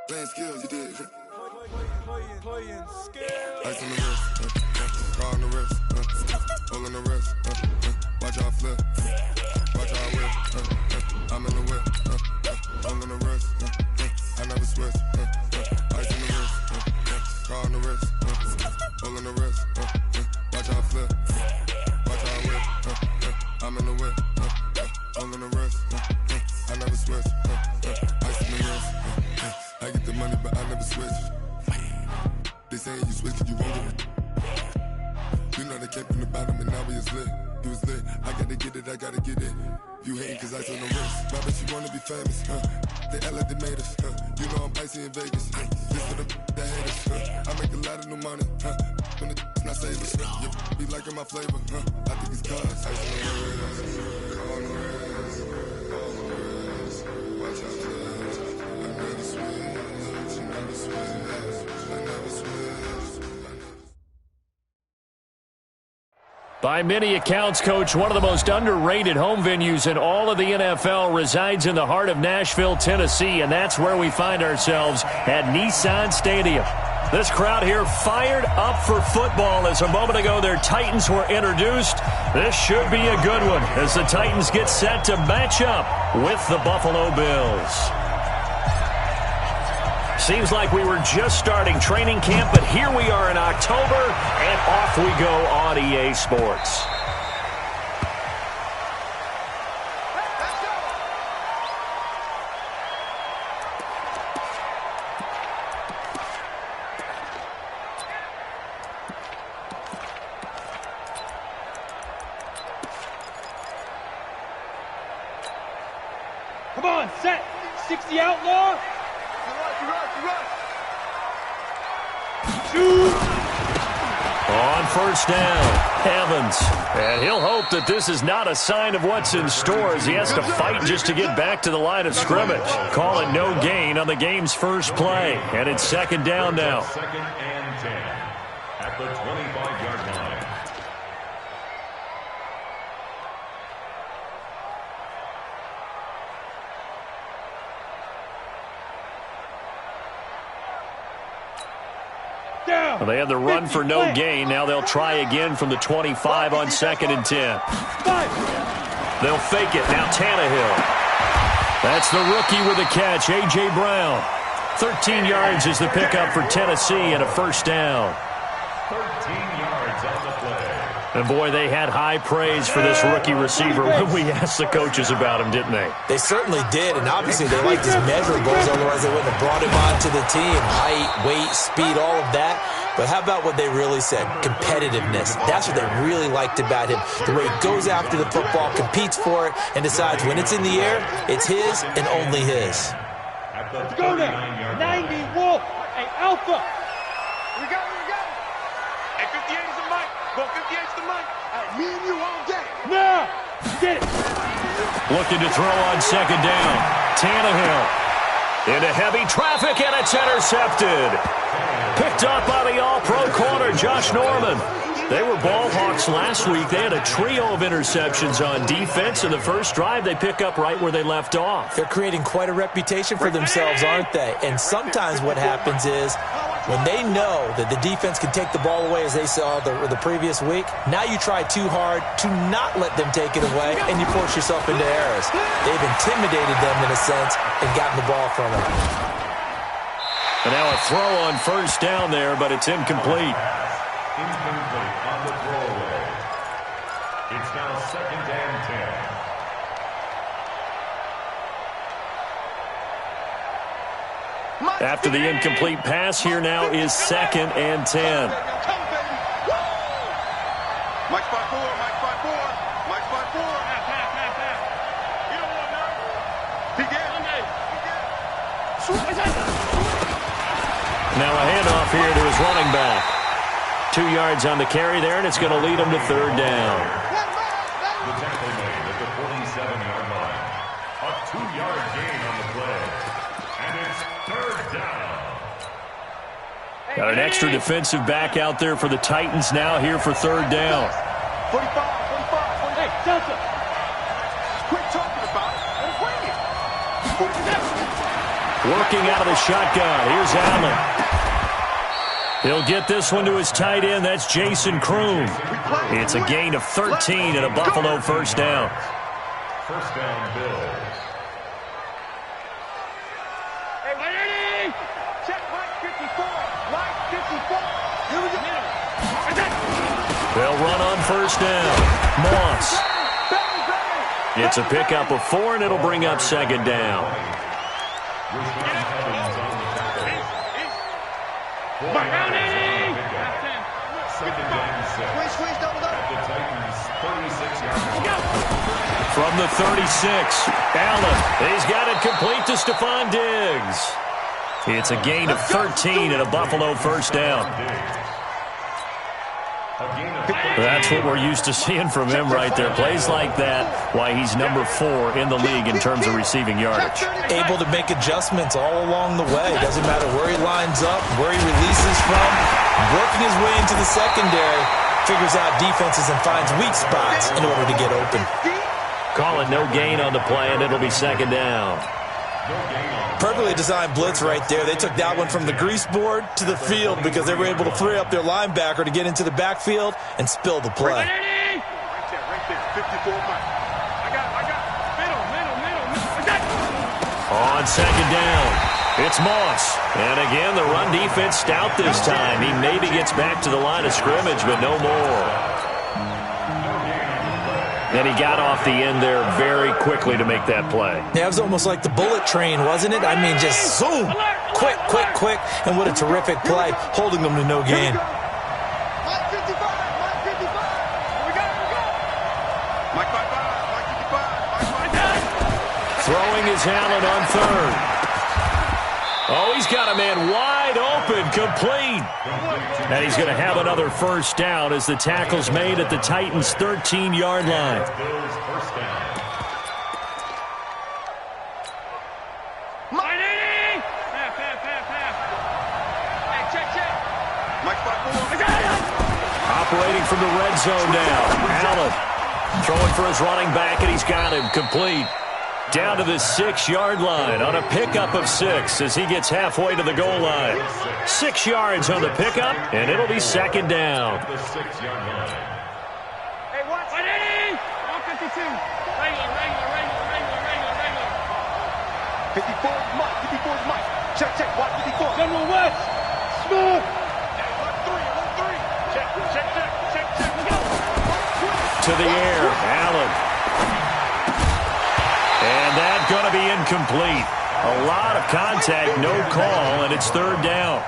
Playing skills, you did. Playing skills. Ice on the wrist, car on the wrist, hole on the wrist, watch how I flip, watch how I whip, I'm in the whip, hole on the wrist, I never switch, ice on the wrist, car on the wrist, hole on the wrist, watch how I flip, watch how I whip, I'm in the whip, hole on the wrist, I never switch, ice on the wrist, I get the money but I never switch. They saying you switch cause you won't get it. You know they came from the bottom and now we is lit. You was lit, I gotta get it, I gotta get it. You hating cause ice on the wrist. Why bet you wanna be famous, They act like they made us, You know I'm icy in Vegas, This for the that hate us, I make a lot of new money, When the not save us, You be liking my flavor, I think it's cause ice on the wrist, on the wrist, on the wrist. Watch out for this, I never switch, you never switch. By many accounts, Coach, one of the most underrated home venues in all of the NFL resides in the heart of Nashville, Tennessee, and that's where we find ourselves at Nissan Stadium. This crowd here fired up for football as a moment ago their Titans were introduced. This should be a good one as the Titans get set to match up with the Buffalo Bills. Seems like we were just starting training camp, but here we are in October, and off we go on EA Sports. Come on, set. 60 outlaw. On first down, Evans. And he'll hope that this is not a sign of what's in store as he has to fight just to get back to the line of scrimmage. Call it no gain on the game's first play. And it's second down now. Second and 10 at the 25-yard line. Well, they had the run for no gain. Now they'll try again from the 25 on second and 10. They'll fake it. Now Tannehill. That's the rookie with the catch, A.J. Brown. 13 yards is the pickup for Tennessee and a first down. 13 yards on the play. And, boy, they had high praise for this rookie receiver when we asked the coaches about him, didn't they? They certainly did, and obviously they liked his measurables, otherwise they wouldn't have brought him onto the team. Height, weight, speed, all of that. But how about what they really said? Competitiveness. That's what they really liked about him. The way he goes after the football, competes for it, and decides when it's in the air, it's his and only his. Go there. 90 Wolf. Hey, Alpha. We got it. Hey, 58 is the mic. Go 58 is the mic. Hey, me and you all day. Now. Get it. Looking to throw on second down. Tannehill. Into heavy traffic, and it's intercepted. Picked up by the all-pro corner, Josh Norman. They were ball hawks last week. They had a trio of interceptions on defense. In the first drive, they pick up right where they left off. They're creating quite a reputation for themselves, aren't they? And sometimes what happens is when they know that the defense can take the ball away, as they saw the previous week, now you try too hard to not let them take it away, and you force yourself into errors. They've intimidated them in a sense and gotten the ball from them. And now a throw on first down there, but it's incomplete. Incomplete on the throwaway. It's now second and 10. After the incomplete pass, here now is second and 10. Mike 5-4, Mike 5-4, Mike 5-4. You don't want none. He get Now a handoff here to his running back. 2 yards on the carry there, and it's going to lead him to third down. The tackle made at the 47-yard line. A 2-yard gain on the play. And it's third down. Got an extra defensive back out there for the Titans now here for third down. 45. Hey, Delta. Quit talking about it. Working out of the shotgun. Here's Allen. He'll get this one to his tight end. That's Jason Kroon. It's a gain of 13 and a Buffalo first down. First down, Bills. They'll run on first down. Moss. It's a pickup of 4, and it'll bring up second down. From the 36, Allen. He's got it complete to Stephon Diggs. It's a gain of 13 and a Buffalo first down. That's what we're used to seeing from him right there. Plays like that, why he's number 4 in the league in terms of receiving yardage. Able to make adjustments all along the way. Doesn't matter where he lines up, where he releases from. Working his way into the secondary, figures out defenses and finds weak spots in order to get open. Calling no gain on the play, and it'll be second down. Perfectly designed blitz right there. They took that one from the grease board to the field because they were able to free up their linebacker to get into the backfield and spill the play. Right there, 54 Mike. I got middle. On second down, it's Moss. And again, the run defense stout this time. He maybe gets back to the line of scrimmage, but no more. And he got off the end there very quickly to make that play. Yeah, it was almost like the bullet train, wasn't it? I mean, just zoom, quick, quick, quick. And what a terrific play, holding them to no gain. Mike 55, Mike 55. We go. Mike 55, Throwing his Allen on third. Oh, he's got a man wide open, complete. And he's going to have another first down as the tackle's made at the Titans' 13-yard line. Operating from the red zone now. Allen throwing for his running back, and he's got him complete. Down to the 6-yard line on a pickup of 6 as he gets halfway to the goal line. 6 yards on the pickup, and it'll be second down. Hey, watch. 152. Regular. 54's Mike. Check. Watch 54. General West. Smooth. 1-3. Check. To the air, Allen. And that's going to be incomplete. A lot of contact, no call, and it's third down.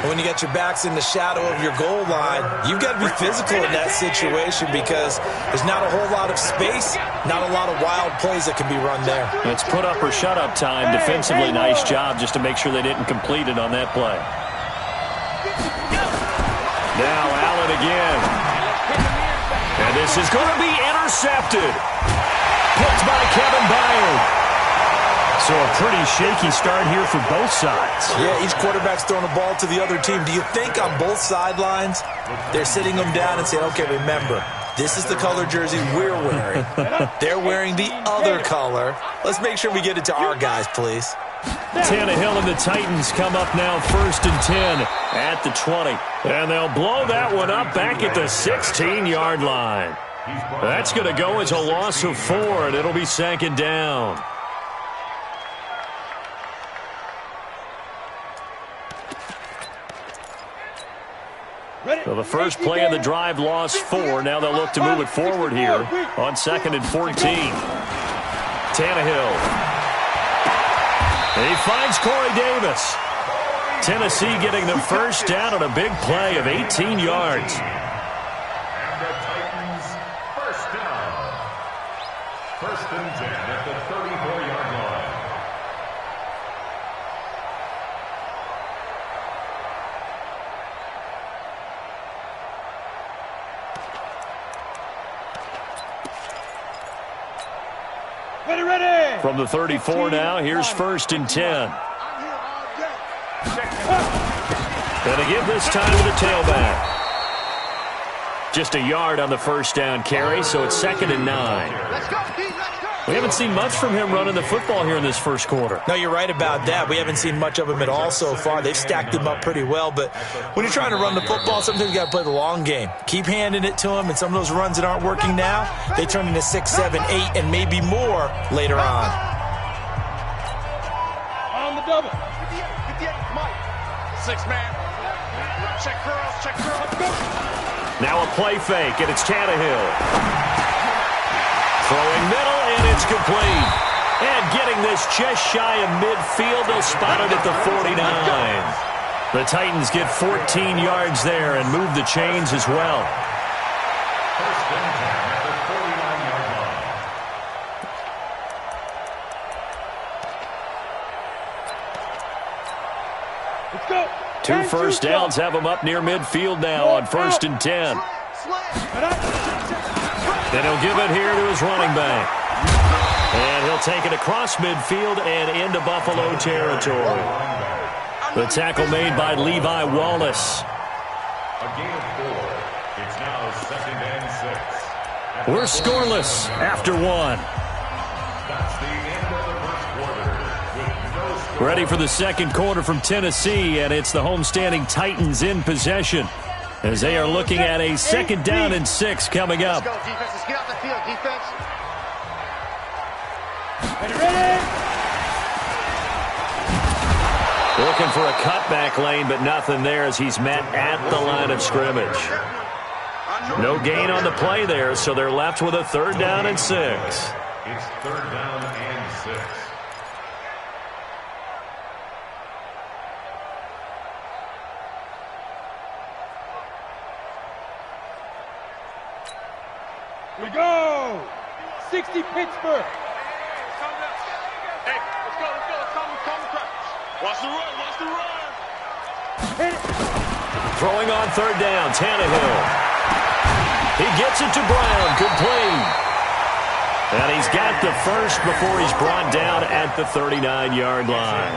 When you got your backs in the shadow of your goal line, you've got to be physical in that situation because there's not a whole lot of space, not a lot of wild plays that can be run there. It's put up or shut up time. Defensively, nice job just to make sure they didn't complete it on that play. Now Allen again. And this is going to be intercepted. Picked by Kevin Byard. So a pretty shaky start here for both sides. Yeah, each quarterback's throwing the ball to the other team. Do you think on both sidelines they're sitting them down and saying, okay, remember, this is the color jersey we're wearing. They're wearing the other color. Let's make sure we get it to our guys, please. Tannehill and the Titans come up now 1st and 10 at the 20. And they'll blow that one up back at the 16-yard line. That's going to go as a loss of 4, and it'll be second down. So the first play of the drive lost 4. Now they'll look to move it forward here on 2nd and 14. Tannehill. He finds Corey Davis. Tennessee getting the first down on a big play of 18 yards. And the Titans first down. 1st and 10 at the 34-yard line. Ready. From the 34 now, here's 1st and 10. And they give this time to the tailback. Just a yard on the first down carry, so it's 2nd and 9. We haven't seen much from him running the football here in this first quarter. No, you're right about that. We haven't seen much of him at all so far. They've stacked him up pretty well, but when you're trying to run the football, sometimes you got to play the long game. Keep handing it to him, and some of those runs that aren't working now, they turn into 6, 7, 8, and maybe more later on. On the double. 58, Mike. 6-man. Check curls, check curls. Now a play fake, and it's Tannehill. Throwing middle, and it's complete. And getting this just shy of midfield, they'll spot it at the 49. The Titans get 14 yards there and move the chains as well. First and 10 at the 49-yard line. Let's go. 2 first downs have them up near midfield now on 1st and 10. Then he'll give it here to his running back. And he'll take it across midfield and into Buffalo territory. The tackle made by Levi Wallace. A gain of 4. It's now 2nd and 6. We're scoreless after 1. That's the end of the first quarter with no score. Ready for the second quarter from Tennessee, and it's the homestanding Titans in possession as they are looking at a 2nd down and 6 coming up. Let's go, defense. Let's get out the field, defense. Ready? Looking for a cutback lane, but nothing there as he's met at the line of scrimmage. No gain on the play there, so they're left with a 3rd down and 6. It's 3rd down and 6. We go. 60 Pittsburgh. Hey, let's go. Come crash. Watch the run, watch the run. Hit it. Throwing on 3rd down, Tannehill. He gets it to Brown, complete. And he's got the first before he's brought down at the 39-yard line.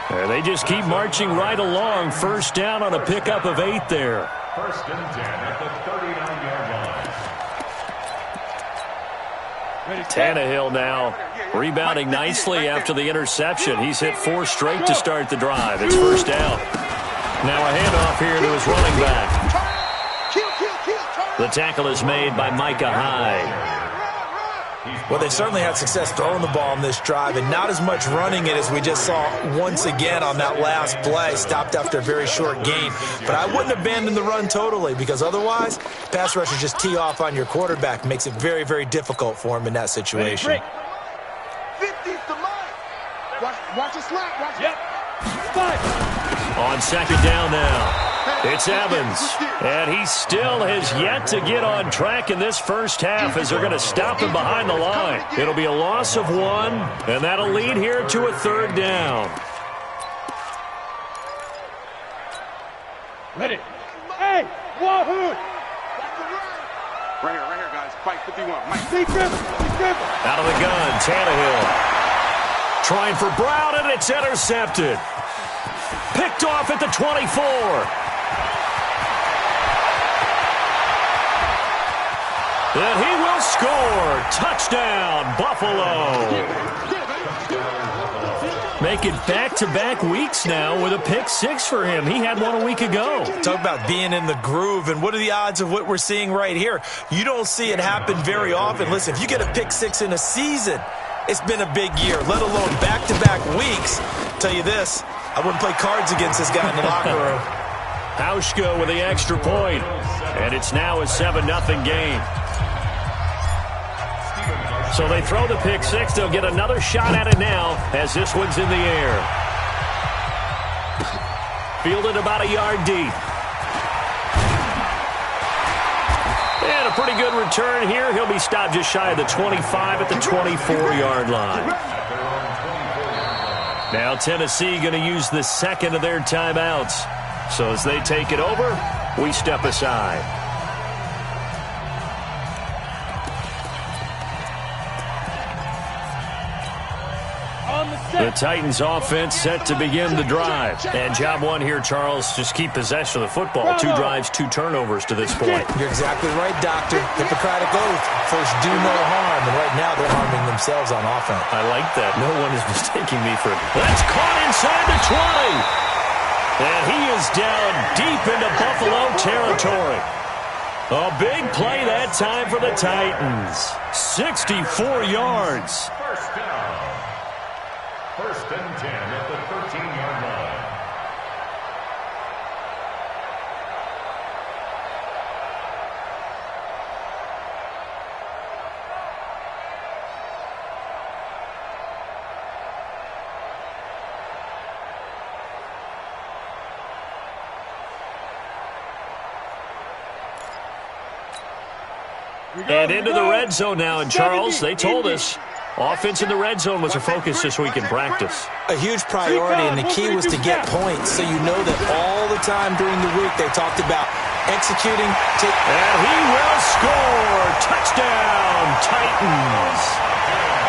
There, they just keep marching right along. 1st down on a pickup of 8 there. 1st and 10 at the 39-yard line. Tannehill now rebounding nicely after the interception. He's hit 4 straight to start the drive. It's 1st down. Now a handoff here to his running back. The tackle is made by Micah Hyde. Well, they certainly had success throwing the ball on this drive, and not as much running it as we just saw once again on that last play. Stopped after a very short gain. But I wouldn't abandon the run totally, because otherwise, pass rushers just tee off on your quarterback. Makes it very, very difficult for him in that situation. 50's the line. Watch it slap. Watch it. Yep. 5. On 2nd down now. It's Evans, and he still has yet to get on track in this first half as they're going to stop him behind the line. It'll be a loss of 1, and that'll lead here to a 3rd down. Ready. Hey, Wahoo. Right here, guys. Fight 51. Mike. Steve Griffin. Out of the gun, Tannehill. Trying for Brown, and it's intercepted. Picked off at the 24. And he will score. Touchdown, Buffalo. Making back-to-back weeks now with a pick 6 for him. He had one a week ago. Talk about being in the groove, and what are the odds of what we're seeing right here? You don't see it happen very often. Listen, if you get a pick 6 in a season, it's been a big year, let alone back-to-back weeks. Tell you this, I wouldn't play cards against this guy in the locker room. Hauschka with the extra point, and it's now a 7-0 game. So they throw the pick 6. They'll get another shot at it now as this one's in the air. Fielded about a yard deep. And a pretty good return here. He'll be stopped just shy of the 25 at the 24-yard line. Now Tennessee going to use the 2nd of their timeouts. So as they take it over, we step aside. On the The Titans offense set to begin the drive. And job one here, Charles, just keep possession of the football. 2 drives, 2 turnovers to this point. You're exactly right, Doctor. Hippocratic oath. First, do no harm. And right now, they're harming themselves on offense. I like that. No one is mistaking me for it. That's caught inside the 20. And he is down deep into Buffalo territory. A big play that time for the Titans. 64 yards. First down. First and 10 at the 13-yard line. And into the red zone now. And Charles, they told us offense in the red zone was a focus this week in practice. A huge priority, and the key was to get points. So you know that all the time during the week they talked about executing. And he will score. Touchdown, Titans.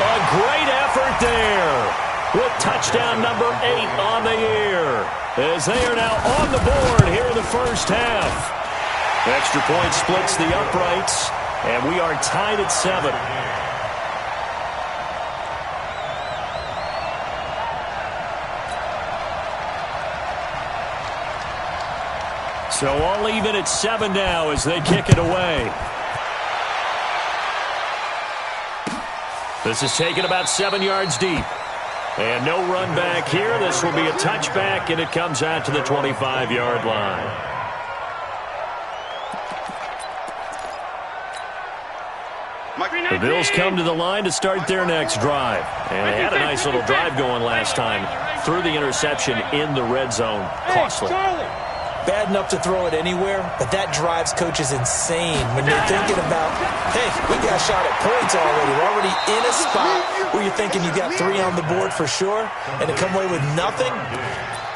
A great effort there with touchdown number 8 on the year, as they are now on the board here in the first half. Extra point splits the uprights, and we are tied at 7. So all even at 7 now as they kick it away. This is taken about 7 yards deep. And no run back here. This will be a touchback, and it comes out to the 25-yard line. The Bills come to the line to start their next drive. And they had a nice little drive going last time. Threw the interception in the red zone. Costly. Bad enough to throw it anywhere, but that drives coaches insane when you're thinking about, hey, we got a shot at points already. We're already in a spot where you're thinking you got 3 on the board for sure, and to come away with nothing,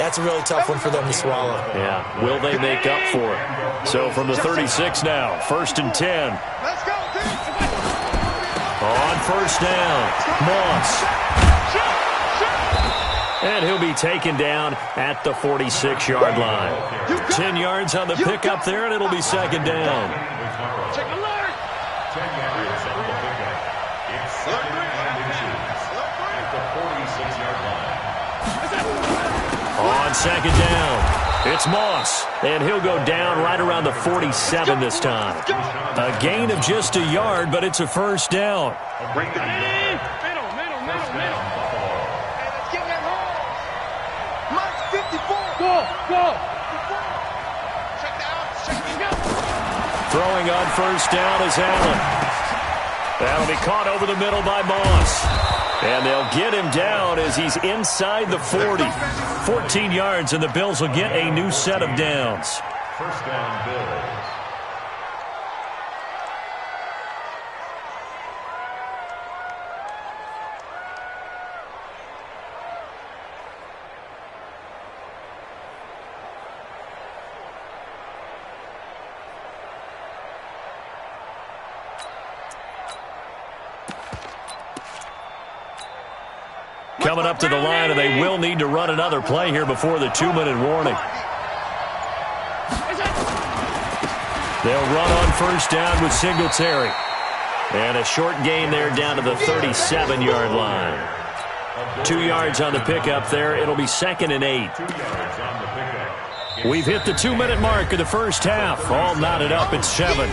that's a really tough one for them to swallow. Yeah, will they make up for it? So from the 36 now, first and 10. Let's go, On first down, Moss. And he'll be taken down at the 46-yard line. 10 yards on the pickup there, and it'll be second down. Check alert. 10 yards on the pickup. It's second and inches at the 46-yard line. On second down, it's Moss. And he'll go down right around the 47 this time. A gain of just a yard, but it's a first down. Bring it in. Middle. Go. Check it out. Throwing on first down is Allen. That'll be caught over the middle by Moss. And they'll get him down as he's inside the 40. 14 yards, and the Bills will get a new set of downs. First down, Bills. Coming up to the line, and they will need to run another play here before the 2-minute warning. They'll run on first down with Singletary. And a short gain there down to the 37-yard line. 2 yards on the pickup there. It'll be second and 8. 2 yards on the pickup. We've hit the 2-minute mark of the first half. All knotted up at 7.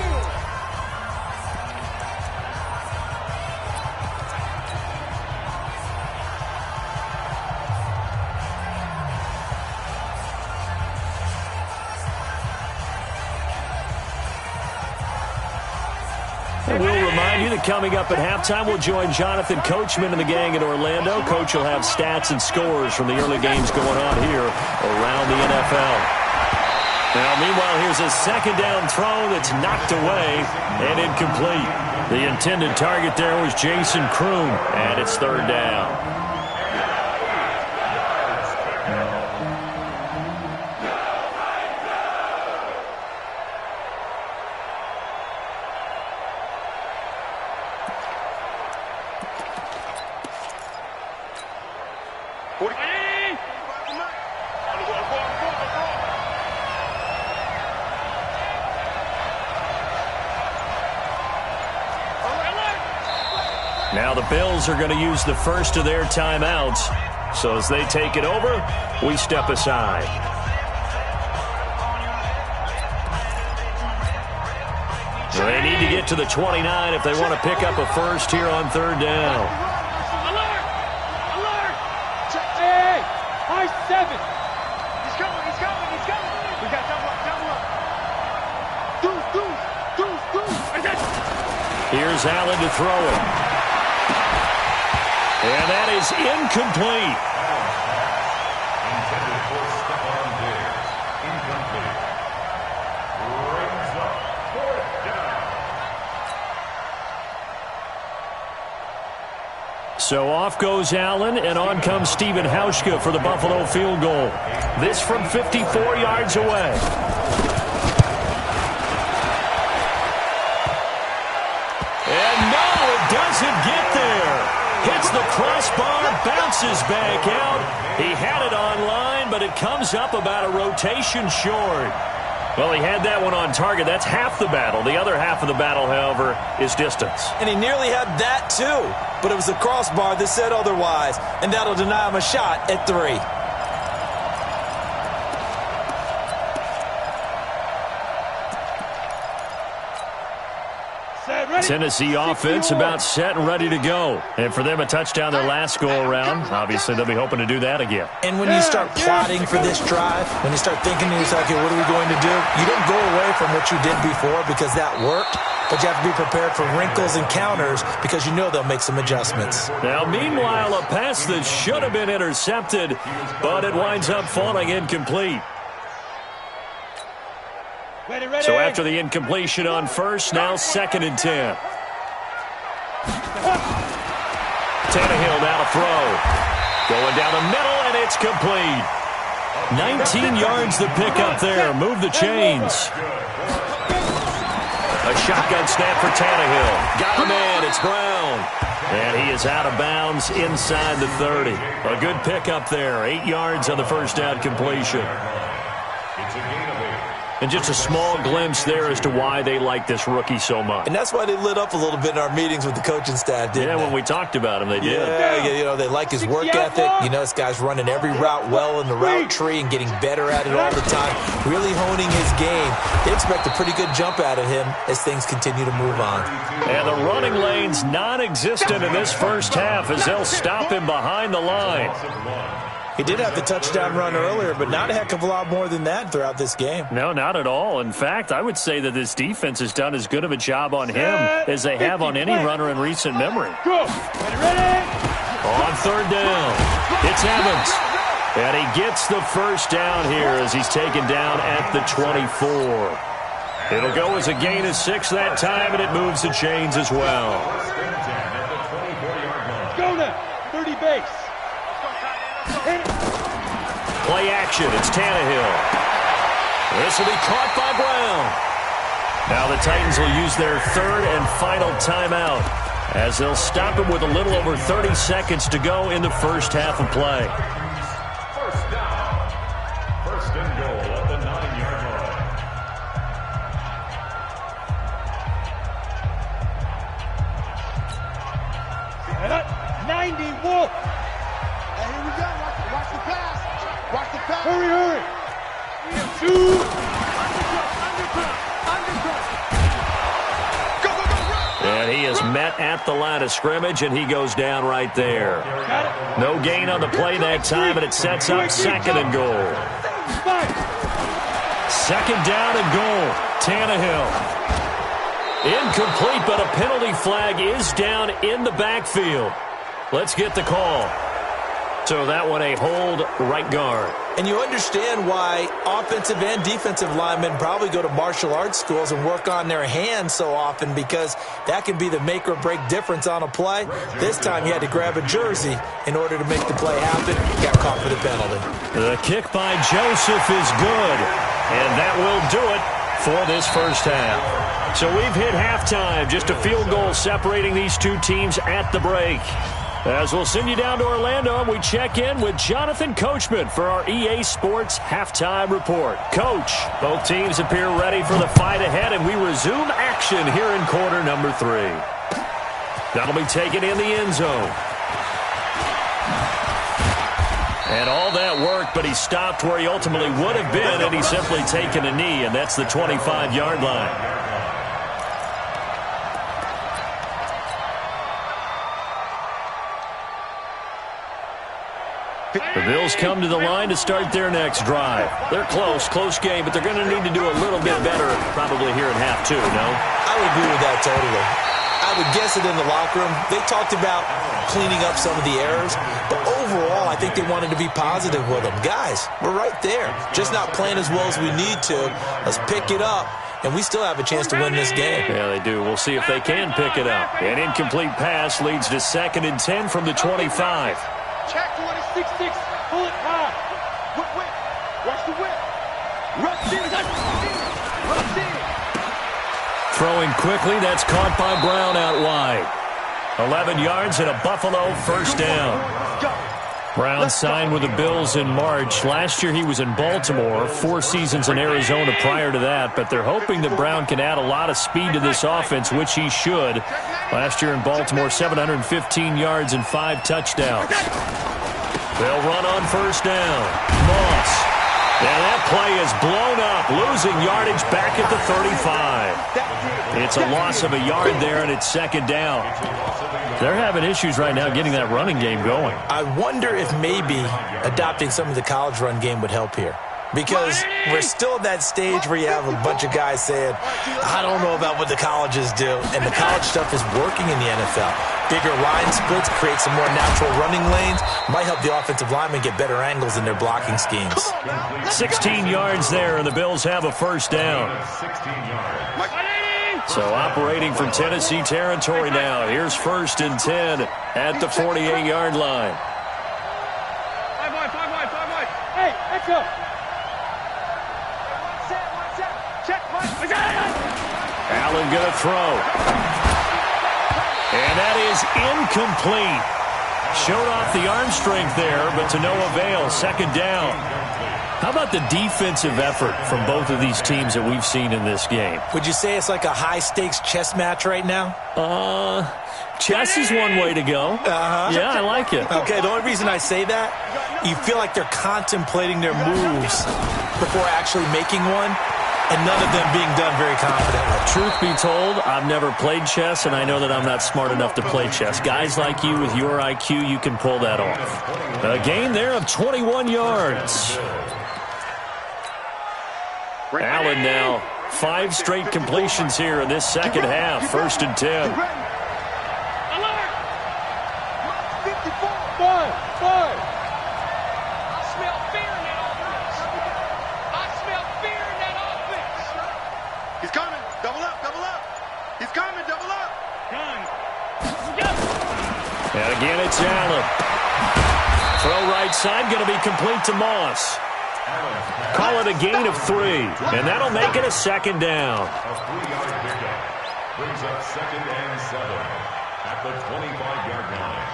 We'll remind you that coming up at halftime, we'll join Jonathan Coachman and the gang in Orlando. Coach will have stats and scores from the early games going on here around the NFL. Now, meanwhile, here's a second down throw that's knocked away and incomplete. The intended target there was Jason Kroon, and it's third down. Now the Bills are going to use the first of their timeouts. So as they take it over, we step aside. So they need to get to the 29 if they want to pick up a first here on third down. Alert! Alert! Hey! High 7! He's coming! He's coming! He's coming! We got double up! Double up! Deuce! Here's Allen to throw it. And that is incomplete. Intended for Stephon Diggs. Incomplete. Brings up fourth down. So off goes Allen, and on comes Stephen Hauschka for the Buffalo field goal. This from 54 yards away. And no, it doesn't get there. Hits the crossbar, bounces back out. He had it on line, but it comes up about a rotation short. Well, he had that one on target. That's half the battle. The other half of the battle, however, is distance. And he nearly had that too, but it was the crossbar that said otherwise, and that'll deny him a shot at 3. Tennessee offense about set and ready to go. And for them, a touchdown their last go-around. Obviously, they'll be hoping to do that again. And when you start plotting for this drive, when you start thinking to yourself, okay, what are we going to do? You don't go away from what you did before because that worked, but you have to be prepared for wrinkles and counters because you know they'll make some adjustments. Now, meanwhile, a pass that should have been intercepted, but it winds up falling incomplete. So after the incompletion on first, now 2nd and 10. Tannehill now to throw. Going down the middle, and it's complete. 19 yards the pickup there. Move the chains. A shotgun snap for Tannehill. Got him in. It's Brown. And he is out of bounds inside the 30. A good pickup there. 8 yards on the first down completion. It's a gain of 8. And just a small glimpse there as to why they like this rookie so much. And that's why they lit up a little bit in our meetings with the coaching staff, didn't they? Yeah, when we talked about him, they did. Yeah, you know, they like his work ethic. You know, this guy's running every route well in the route tree and getting better at it all the time, really honing his game. They expect a pretty good jump out of him as things continue to move on. And the running lane's non-existent in this first half as they'll stop him behind the line. He did have the touchdown run earlier, but not a heck of a lot more than that throughout this game. No, not at all. In fact, I would say that this defense has done as good of a job on him as they have on any runner in recent memory. Go! Ready? On third down, it's Evans. And he gets the first down here as he's taken down at the 24. It'll go as a gain of 6 that time, and it moves the chains as well. Go now! 30 base. Play action. It's Tannehill. This will be caught by Brown. Now the Titans will use their 3rd and final timeout as they'll stop him with a little over 30 seconds to go in the first half of play. First down. First and goal at the 9-yard line. 90 Wolf. And here we go. Watch the pass. Watch the pass. Hurry, hurry. 2. Go, go, go, run. And he is met at the line of scrimmage, and he goes down right there. No gain on the play that time, and it sets up 2nd and goal. 2nd down and goal. Tannehill. Incomplete, but a penalty flag is down in the backfield. Let's get the call. So that one a hold right guard. And you understand why offensive and defensive linemen probably go to martial arts schools and work on their hands so often, because that can be the make or break difference on a play. This time he had to grab a jersey in order to make the play happen. Got caught for the penalty. The kick by Joseph is good, and that will do it for this first half. So we've hit halftime, just a field goal separating these two teams at the break. As we'll send you down to Orlando, and we check in with Jonathan Coachman for our EA Sports Halftime Report. Coach, both teams appear ready for the fight ahead, and we resume action here in quarter number 3. That'll be taken in the end zone. And all that worked, but he stopped where he ultimately would have been, and he's simply taken a knee, and that's the 25-yard line. The Bills come to the line to start their next drive. They're close game, but they're going to need to do a little bit better probably here in half two, no? I would agree with that totally. I would guess it in the locker room. They talked about cleaning up some of the errors, but overall I think they wanted to be positive with them. Guys, we're right there. Just not playing as well as we need to. Let's pick it up, and we still have a chance to win this game. Yeah, they do. We'll see if they can pick it up. An incomplete pass leads to 2nd and 10 from the 25. Check 6-6. Pull it high. Whip. Watch the whip. Rush in. Throwing quickly, that's caught by Brown out wide. 11 yards and a Buffalo first down. Brown signed with the Bills in March. Last year he was in Baltimore, 4 seasons in Arizona prior to that, but they're hoping that Brown can add a lot of speed to this offense, which he should. Last year in Baltimore, 715 yards and 5 touchdowns. They'll run on first down. Moss. And that play is blown up, losing yardage back at the 35. It's a loss of a yard there, and it's 2nd down. They're having issues right now getting that running game going. I wonder if maybe adopting some of the college run game would help here. Because we're still at that stage where you have a bunch of guys saying, I don't know about what the colleges do. And the college stuff is working in the NFL. Bigger line splits, create some more natural running lanes. Might help the offensive linemen get better angles in their blocking schemes. 16 yards there, and the Bills have a first down. So operating from Tennessee territory now. Here's 1st and 10 at the 48-yard line. 5 wide. Hey, echo. Check, Mike. Allen going to throw. And that is incomplete. Showed off the arm strength there, but to no avail. 2nd down. How about the defensive effort from both of these teams that we've seen in this game? Would you say it's like a high-stakes chess match right now? Chess is one way to go. Yeah, I like it. Okay, the only reason I say that, you feel like they're contemplating their moves before actually making one, and none of them being done very confidently. Truth be told, I've never played chess, and I know that I'm not smart enough to play chess. Guys like you with your IQ, you can pull that off. A gain there of 21 yards. Allen now, 5 straight completions here in this second half. 1st and 10. Alert! 54. 5. I smell fear in that offense. He's coming. Double up. He's coming. Double up. And again, it's Allen. Throw right side, going to be complete to Moss. Call it a gain of 3, and that'll make it a 2nd down. A 3-yard pickup brings up 2nd and 7 at the 25-yard line.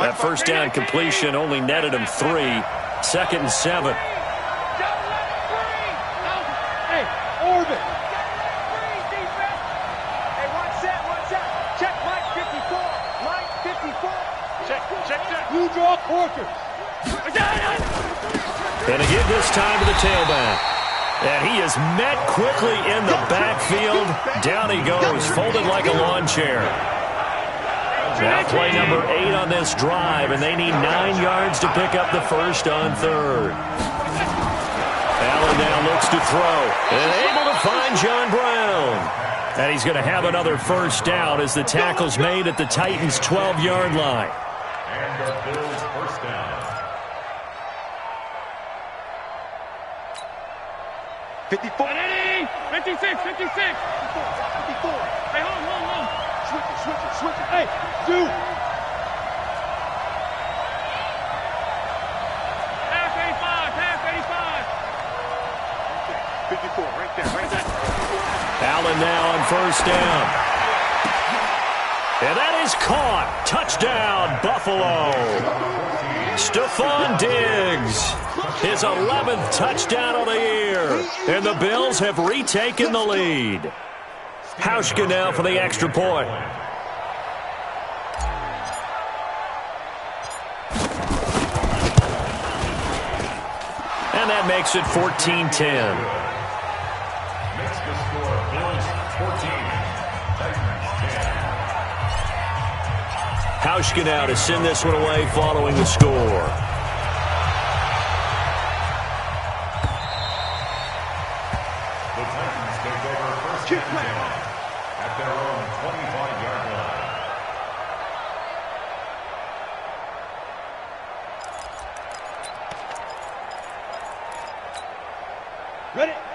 That first down completion only netted him 3. 2nd and 7. Hey, orbit. Hey, one set. Check Mike 54. Check. Blue draw Corker. And again this time to the tailback. And he is met quickly in the backfield. Down he goes, folded like a lawn chair. Now play number 8 on this drive, and they need 9 yards to pick up the first on 3rd. Allen now looks to throw, and able to find John Brown. And he's going to have another first down as the tackle's made at the Titans' 12-yard line. And the Bills' first down. 54. 56. 54. Hey, hold. Switch it. Hey, do. Half 85. 54, right there. Allen now on first down. And that is caught. Touchdown, Buffalo. Stephon Diggs, his 11th touchdown of the year. And the Bills have retaken the lead. Hauschka now for the extra point. And that makes it 14-10. Makes the score Bills 14, Titans 10. Hauschka now to send this one away following the score. The Titans take over first and 10 at their own 25-yard line.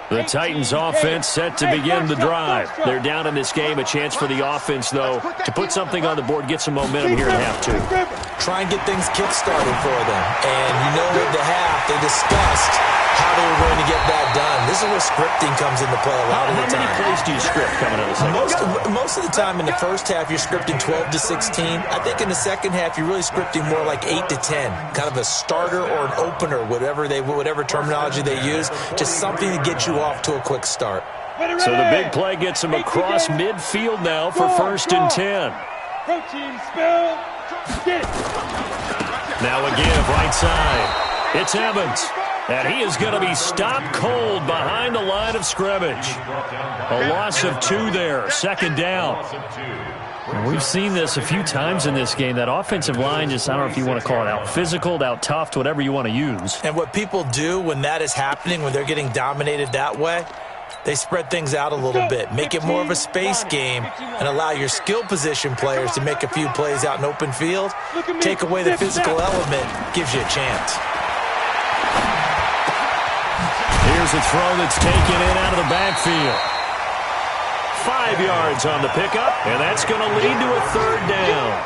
The Titans offense set to begin the drive. They're down in this game. A chance for the offense, though, to put something on the board, get some momentum here at half two. Try and get things kick-started for them. And you know at the half, they discussed how they were going to get that done. This is where scripting comes into play a lot of the time. How many plays do you script coming out of the second half? Most of the time in the first half, you're scripting 12 to 16. I think in the second half, you're really scripting more like 8 to 10. Kind of a starter or an opener, whatever terminology they use. Just something to get you off to a quick start. So the big play gets him across midfield now for first and 10. Protein spill. Get it. Now a give right side. It's Evans. And he is going to be stopped cold behind the line of scrimmage. A loss of 2 there. Second down. And we've seen this a few times in this game. That offensive line just, I don't know if you want to call it out physical, out tough, whatever you want to use. And what people do when that is happening, when they're getting dominated that way, they spread things out a little bit, make it more of a space game, and allow your skill position players to make a few plays out in open field. Take away the physical element, gives you a chance. Here's a throw that's taken in out of the backfield. 5 yards on the pickup, and that's going to lead to a third down.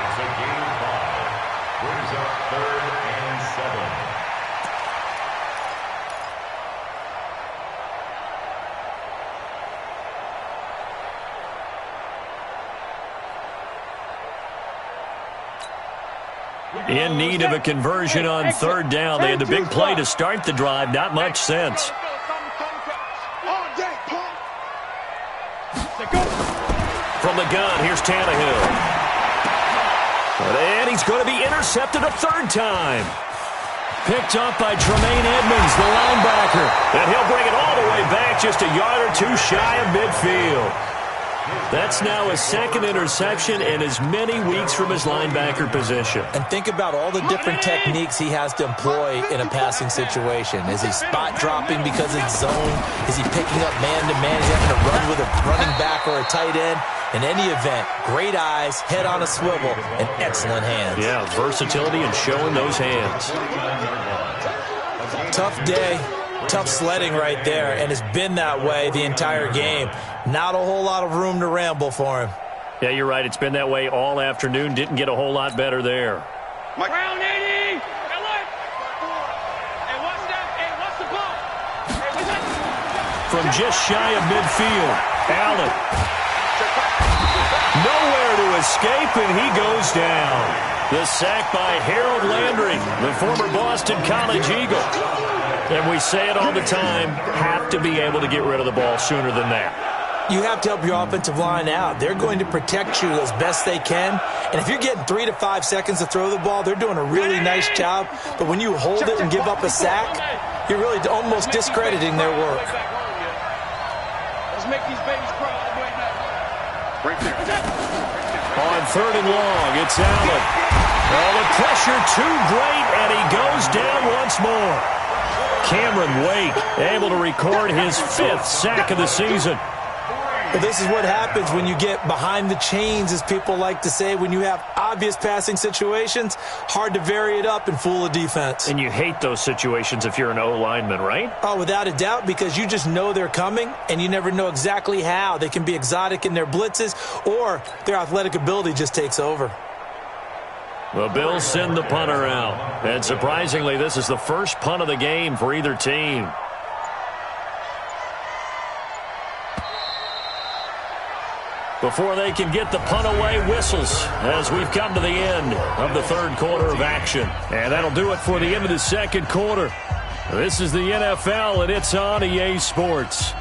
It's a gain of 5. Brings up 3rd and 7. In need of a conversion on third down. They had the big play to start the drive. Not much sense. From the gun, here's Tannehill. And he's going to be intercepted a third time. Picked up by Tremaine Edmonds, the linebacker. And he'll bring it all the way back just a yard or 2 shy of midfield. That's now his second interception in as many weeks from his linebacker position. And think about all the different techniques he has to employ in a passing situation. Is he spot dropping because it's zone? Is he picking up man-to-man? Is he having to run with a running back or a tight end? In any event, great eyes, head on a swivel, and excellent hands. Yeah, versatility and showing those hands. Tough day. Tough sledding right there, and it's been that way the entire game. Not a whole lot of room to ramble for him. Yeah, you're right. It's been that way all afternoon. Didn't get a whole lot better there. Round 80. Hey, look. Hey, what's that? Hey, what's the ball? Hey, what's that? From just shy of midfield, Allen. Nowhere to escape, and he goes down. The sack by Harold Landry, the former Boston College Eagle. And we say it all the time, have to be able to get rid of the ball sooner than that. You have to help your offensive line out. They're going to protect you as best they can. And if you're getting 3 to 5 seconds to throw the ball, they're doing a really nice job. But when you hold it and give up a sack, you're really almost discrediting their work. Let's make these babies crawl all the way back. Right there. On third and long, it's Allen. Oh, the pressure too great, and he goes down once more. Cameron Wake able to record his 5th sack of the season. But this is what happens when you get behind the chains, as people like to say. When you have obvious passing situations, hard to vary it up and fool a defense. And you hate those situations if you're an O-lineman, right? Oh, without a doubt, because you just know they're coming, and you never know exactly how. They can be exotic in their blitzes, or their athletic ability just takes over. The Bills send the punter out. And surprisingly, this is the first punt of the game for either team. Before they can get the punt away, whistles as we've come to the end of the third quarter of action. And that'll do it for the end of the second quarter. This is the NFL, and it's on EA Sports.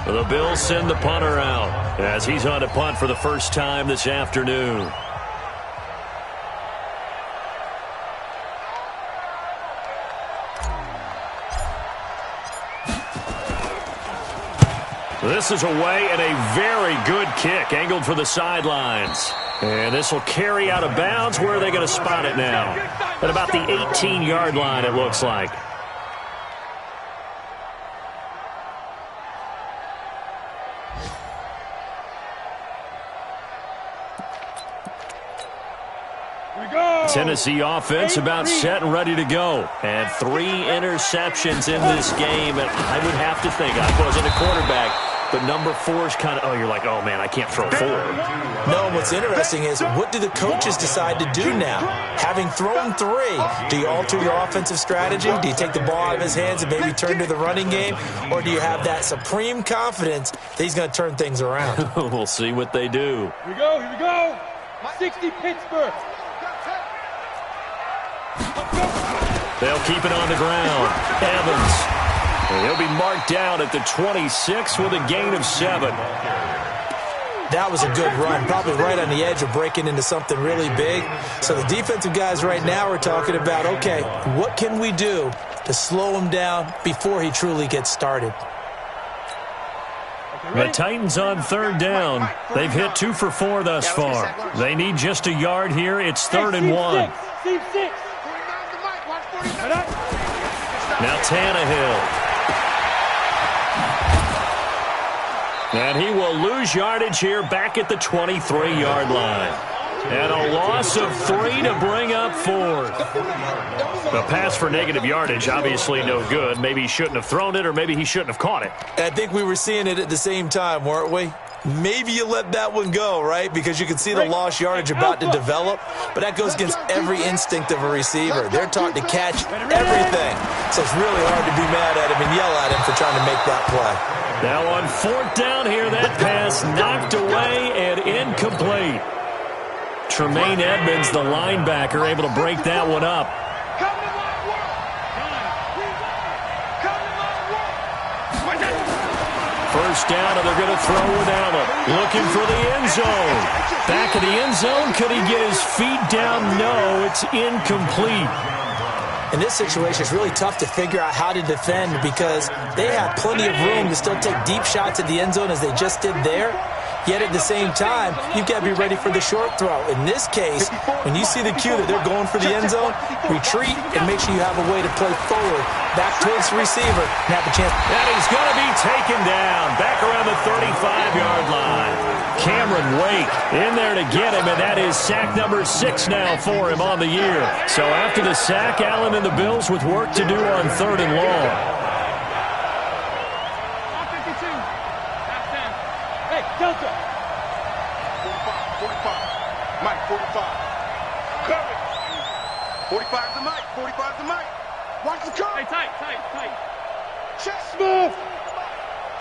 The Bills send the punter out as he's on to punt for the first time this afternoon. This is away and a very good kick angled for the sidelines. And this will carry out of bounds. Where are they going to spot it now? At about the 18-yard line, it looks like. Tennessee offense about set and ready to go. And 3 interceptions in this game. And I would have to think, I wasn't a quarterback, but number 4 is kind of, oh, you're like, oh, man, I can't throw 4. No, what's interesting is what do the coaches decide to do now? Having thrown 3, do you alter your offensive strategy? Do you take the ball out of his hands and maybe turn to the running game? Or do you have that supreme confidence that he's going to turn things around? We'll see what they do. Here we go, here we go. 60 Pittsburgh. They'll keep it on the ground. Evans. And he'll be marked down at the 26 with a gain of 7. That was a good run, probably right on the edge of breaking into something really big. So the defensive guys right now are talking about, okay, what can we do to slow him down before he truly gets started? The Titans on 3rd down. They've hit 2 for 4 thus far. They need just a yard here. It's 3rd and 1. Now Tannehill. And he will lose yardage here back at the 23-yard line. And a loss of 3 to bring up 4th. The pass for negative yardage, obviously no good. Maybe he shouldn't have thrown it, or maybe he shouldn't have caught it. I think we were seeing it at the same time, weren't we? Maybe you let that one go, right? Because you can see the lost yardage about to develop. But that goes against every instinct of a receiver. They're taught to catch everything. So it's really hard to be mad at him and yell at him for trying to make that play. Now on 4th down here, that pass knocked away and incomplete. Tremaine Edmonds, the linebacker, able to break that one up. First down, and they're going to throw with Allen. Looking for the end zone. Back of the end zone. Could he get his feet down? No, it's incomplete. In this situation, it's really tough to figure out how to defend because they have plenty of room to still take deep shots at the end zone as they just did there. Yet at the same time, you've got to be ready for the short throw. In this case, when you see the cue that they're going for the end zone, retreat and make sure you have a way to play forward, back towards the receiver, and have a chance. And he's going to be taken down back around the 35-yard line. Cameron Wake in there to get him, and that is sack number 6 now for him on the year. So after the sack, Allen and the Bills with work to do on 3rd and long. Delta. 45. Mike, 45. Cover. 45 to Mike. 45 to Mike. Watch the cover. Hey, tight. Check. Smith.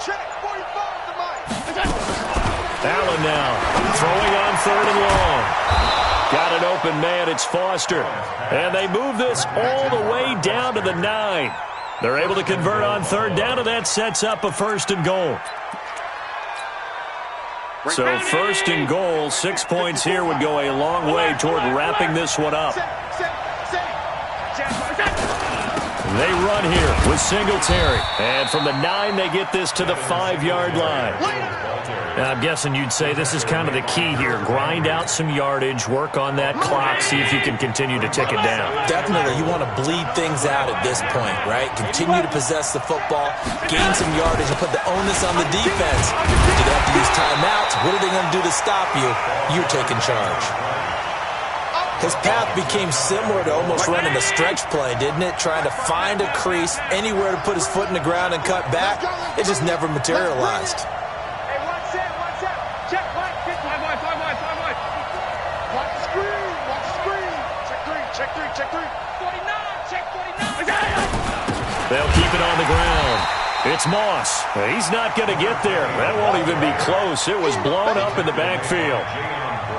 Check. 45 to Mike. Allen now throwing on 3rd and long. Got an open man. It's Foster. And they move this all the way down to the 9. They're able to convert on 3rd down, and that sets up a 1st and goal. So 1st and goal, 6 points here would go a long way toward wrapping this one up. They run here with Singletary. And from the 9, they get this to the 5-yard line. Now, I'm guessing you'd say this is kind of the key here. Grind out some yardage, work on that clock, see if you can continue to tick it down. Definitely. You want to bleed things out at this point, right? Continue to possess the football, gain some yardage, and put the onus on the defense. Do they have to use timeouts? What are they going to do to stop you? You're taking charge. His path became similar to almost running a stretch play, didn't it? Trying to find a crease, anywhere to put his foot in the ground and cut back. It just never materialized. Hey, watch that. Check, Mike. 5 wide. Watch the screen. Check 3. 49. Check 49. They'll keep it on the ground. It's Moss. He's not going to get there. That won't even be close. It was blown up in the backfield.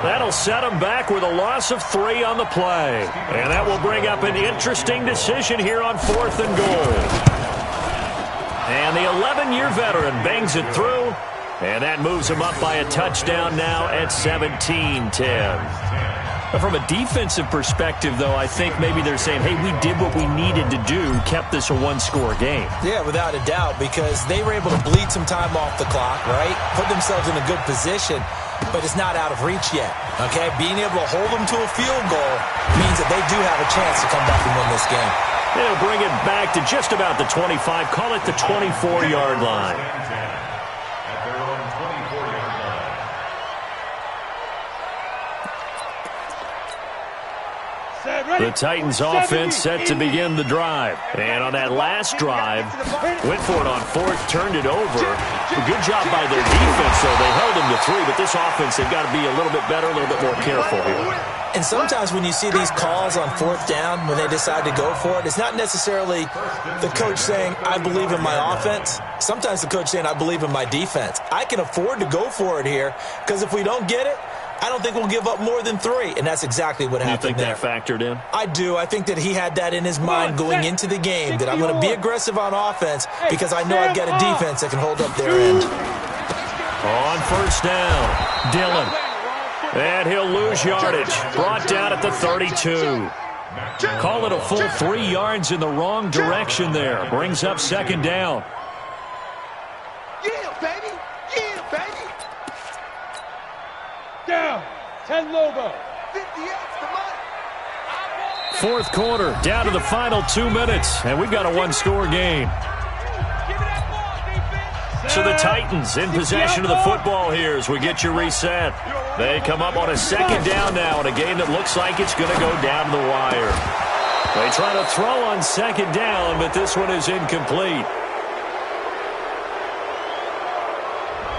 That'll set him back with a loss of 3 on the play. And that will bring up an interesting decision here on 4th and goal. And the 11-year veteran bangs it through. And that moves him up by a touchdown now at 17-10. From a defensive perspective, though, I think maybe they're saying, hey, we did what we needed to do, kept this a one-score game. Yeah, without a doubt, because they were able to bleed some time off the clock, right? Put themselves in a good position, but it's not out of reach yet, okay? Being able to hold them to a field goal means that they do have a chance to come back and win this game. They'll bring it back to just about the 25, call it the 24-yard line. At their own 24-yard line. The Titans offense set to begin the drive. And on that last drive, went for it on fourth, turned it over. A good job by their defense, though. They held them to 3, but this offense, they've got to be a little bit better, a little bit more careful here. And sometimes when you see these calls on fourth down, when they decide to go for it, it's not necessarily the coach saying, I believe in my offense. Sometimes the coach saying, I believe in my defense. I can afford to go for it here, because if we don't get it, I don't think we'll give up more than 3, and that's exactly what happened there. You think that factored in? I do. I think that he had that in his mind going into the game, that I'm going to be aggressive on offense because I know I've got a defense that can hold up their end. On first down, Dillon. And he'll lose yardage. Brought down at the 32. Call it a full 3 yards in the wrong direction there. Brings up second down. Yeah, baby. Yeah, baby. Down. 10 Lobo. 58's the money. Fourth quarter, down to the final 2 minutes, and we've got a one-score game. So the Titans in possession of the football here as we get you reset. They come up on a second down now in a game that looks like it's going to go down to the wire. They try to throw on second down, but this one is incomplete.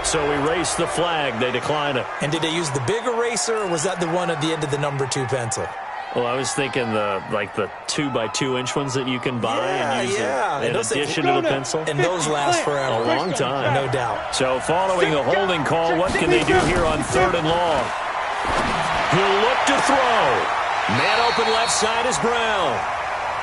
So erase the flag. They decline it. And did they use the big eraser, or was that the one at the end of the number 2 pencil? Well, I was thinking the 2x2-inch ones that you can buy and use in addition to the pencil. And those last forever. A long time. No doubt. So following the holding call, what can they do here on 3rd and long? He'll look to throw. Man open left side is Brown.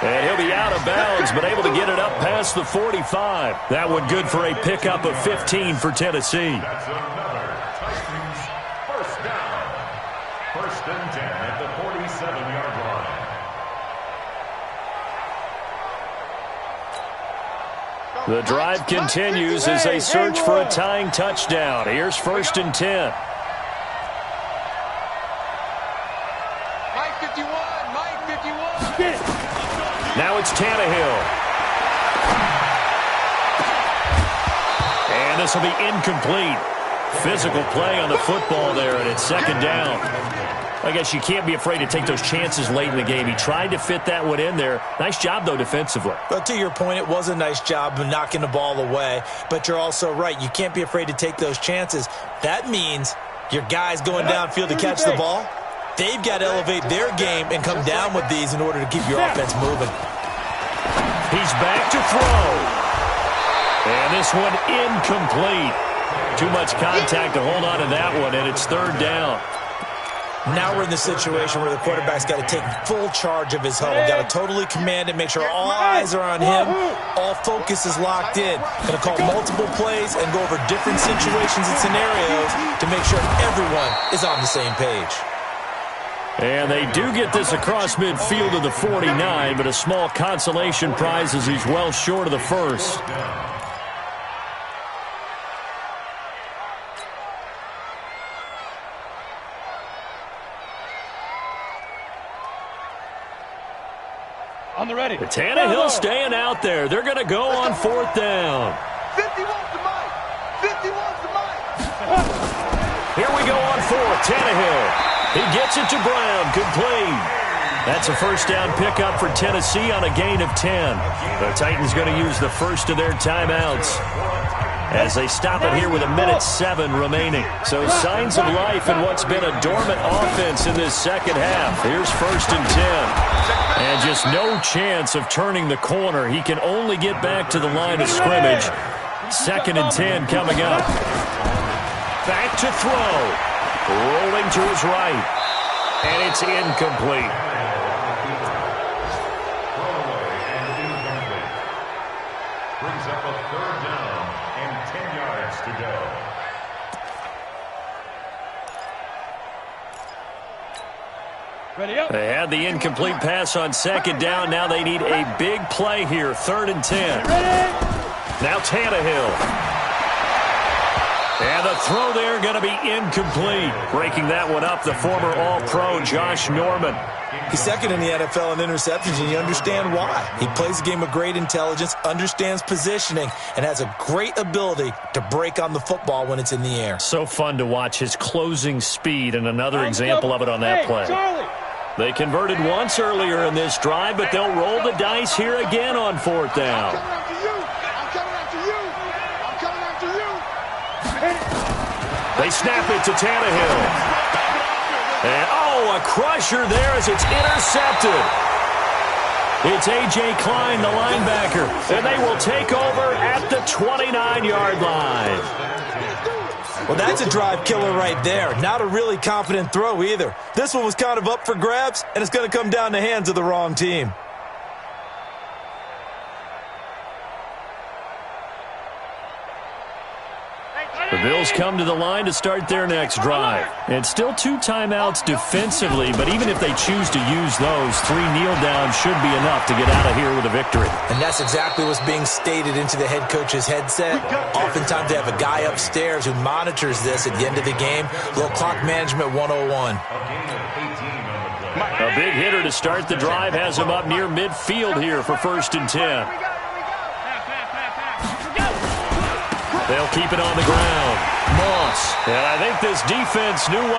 And he'll be out of bounds, but able to get it up past the 45. That one good for a pickup of 15 for Tennessee. That's another Titans first down. 1st and 10 at the 47-yard line. The drive continues as they search for a tying touchdown. Here's 1st and 10. Mike 51. Mike 51. Now it's Tannehill. And this will be incomplete. Physical play on the football there, and it's second down. I guess you can't be afraid to take those chances late in the game. He tried to fit that one in there. Nice job, though, defensively. But to your point, it was a nice job of knocking the ball away. But you're also right. You can't be afraid to take those chances. That means your guys going downfield to catch the ball, they've got to elevate their game and come down with these in order to keep your offense moving. He's back to throw. And this one incomplete. Too much contact to hold on to that one, and it's 3rd down. Now we're in the situation where the quarterback's got to take full charge of his huddle. Got to totally command it, make sure all eyes are on him. All focus is locked in. Going to call multiple plays and go over different situations and scenarios to make sure everyone is on the same page. And they do get this across midfield to the 49, but a small consolation prize as he's well short of the first. On the ready. Tannehill staying out there. They're going to go on 4th down. 51's the Mike. 51's the Mike. Here we go on 4th. Tannehill. He gets it to Brown. Complete. That's a first down pickup for Tennessee on a gain of 10. The Titans going to use the first of their timeouts as they stop it here with 1:07 remaining. So signs of life in what's been a dormant offense in this second half. Here's 1st and 10. And just no chance of turning the corner. He can only get back to the line of scrimmage. 2nd and 10 coming up. Back to throw. Rolling to his right. And it's incomplete. Throwaway and incomplete. Brings up a 3rd down and 10 yards to go. They had the incomplete pass on second down. Now they need a big play here. 3rd and 10. Now Tannehill. And the throw there going to be incomplete. Breaking that one up, the former All-Pro Josh Norman. He's second in the NFL in interceptions, and you understand why. He plays a game of great intelligence, understands positioning, and has a great ability to break on the football when it's in the air. So fun to watch his closing speed, and another example of it on that play. They converted once earlier in this drive, but they'll roll the dice here again on 4th down. They snap it to Tannehill. And, a crusher there as it's intercepted. It's A.J. Klein, the linebacker, and they will take over at the 29-yard line. Well, that's a drive killer right there. Not a really confident throw either. This one was kind of up for grabs, and it's going to come down the hands of the wrong team. The Bills come to the line to start their next drive. And still 2 timeouts defensively, but even if they choose to use those, 3 kneel downs should be enough to get out of here with a victory. And that's exactly what's being stated into the head coach's headset. Oftentimes they have a guy upstairs who monitors this at the end of the game. Little clock management 101. A big hitter to start the drive has him up near midfield here for 1st and 10. They'll keep it on the ground. Moss. And I think this defense knew